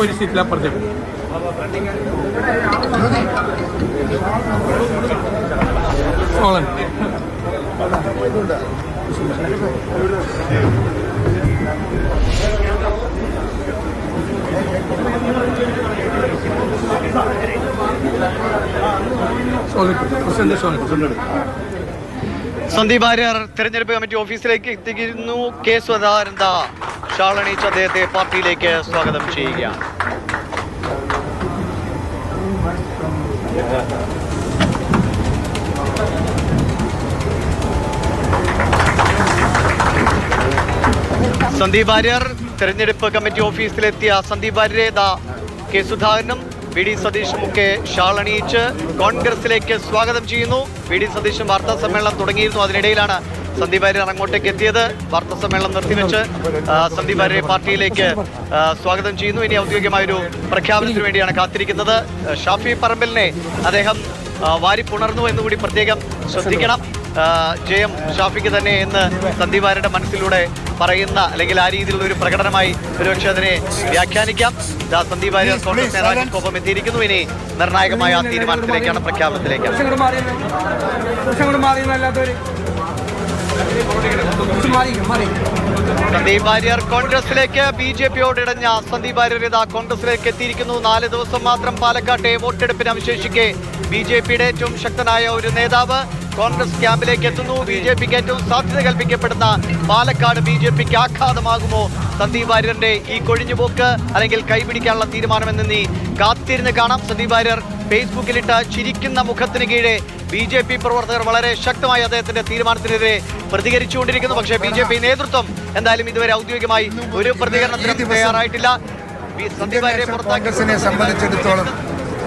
ഒരു സീറ്റിലപ്പുറത്തേക്ക് സന്ദീപ് വാര്യർ തെരഞ്ഞെടുപ്പ് കമ്മിറ്റി ഓഫീസിലേക്ക് എത്തിക്കുന്നു. കെ സദാനന്ദ ഷാളണിച്ച് അദ്ദേഹത്തെ പാർട്ടിയിലേക്ക് സ്വാഗതം ചെയ്യുകയാണ്. സന്ദീപ് വാര്യർ തെരഞ്ഞെടുപ്പ് കമ്മിറ്റി ഓഫീസിലെത്തിയ സന്ദീപ് വാര്യരെ കെ സുധാകരനും വി ഡി സതീഷും ഒക്കെ ഷാളണിയിച്ച് കോൺഗ്രസിലേക്ക് സ്വാഗതം ചെയ്യുന്നു. വി ഡി സതീഷും വാർത്താ സമ്മേളനം തുടങ്ങിയിരുന്നു. അതിനിടയിലാണ് സന്ദീപ് വാര്യർ അങ്ങോട്ടേക്ക് എത്തിയത്. വാർത്താ സമ്മേളനം നിർത്തിവെച്ച് സന്ദീപ് വാര്യരെ പാർട്ടിയിലേക്ക് സ്വാഗതം ചെയ്യുന്നു. ഇനി ഔദ്യോഗികമായൊരു പ്രഖ്യാപനത്തിന് വേണ്ടിയാണ് കാത്തിരിക്കുന്നത്. ഷാഫി പറമ്പലിനെ അദ്ദേഹം വാരിപ്പുണർന്നു എന്നുകൂടി പ്രത്യേകം ശ്രദ്ധിക്കണം. ജയം ഷാഫിക്ക് തന്നെ എന്ന് സന്ദീപ് വാര്യരുടെ മനസ്സിലൂടെ പറയുന്ന അല്ലെങ്കിൽ ആ രീതിയിലുള്ള ഒരു പ്രകടനമായി ഒരുപക്ഷെ അതിനെ വ്യാഖ്യാനിക്കാം. സന്ദീപ് വാര്യർ കോൺഗ്രസ് നേതാക്കൾക്കൊപ്പം എത്തിയിരിക്കുന്നു. ഇനി നിർണായകമായ തീരുമാനത്തിലേക്കാണ്, പ്രഖ്യാപനത്തിലേക്കാണ്. സന്ദീപ് വാര്യർ കോൺഗ്രസിലേക്ക്, ബി ജെ പിയോട് ഇടഞ്ഞ സന്ദീപ് വാര്യർ കോൺഗ്രസിലേക്ക് എത്തിയിരിക്കുന്നു. 4 ദിവസം മാത്രം പാലക്കാട്ടെ വോട്ടെടുപ്പിന് അവശേഷിക്കെ ബി ജെ പിയുടെ ഏറ്റവും ശക്തനായ ഒരു നേതാവ് കോൺഗ്രസ് ക്യാമ്പിലേക്ക് എത്തുന്നു. ബി ജെ പിക്ക് ഏറ്റവും സാധ്യത കൽപ്പിക്കപ്പെടുന്ന പാലക്കാട് ബി ജെ പിക്ക് ആഘാതമാകുമോ സന്ദീപ് വാര്യരുടെ ഈ കൊഴിഞ്ഞുപോക്ക് അല്ലെങ്കിൽ കൈപിടിക്കാനുള്ള തീരുമാനമെന്ന് നീ കാത്തിരുന്ന് കാണാം. സന്ദീപ് വാര്യർ ഫേസ്ബുക്കിലിട്ട ചിരിക്കുന്ന മുഖത്തിന് കീഴെ ബി ജെ പി പ്രവർത്തകർ വളരെ ശക്തമായി അദ്ദേഹത്തിന്റെ തീരുമാനത്തിനെതിരെ പ്രതികരിച്ചുകൊണ്ടിരിക്കുന്നു. പക്ഷേ ബി ജെ പി നേതൃത്വം എന്തായാലും ഇതുവരെ ഔദ്യോഗികമായി ഒരു പ്രതികരണത്തിനും തയ്യാറായിട്ടില്ല. സന്ദീപ് വാര്യരെ പുറത്താക്കിയതിനെ സംബന്ധിച്ചിടത്തോളം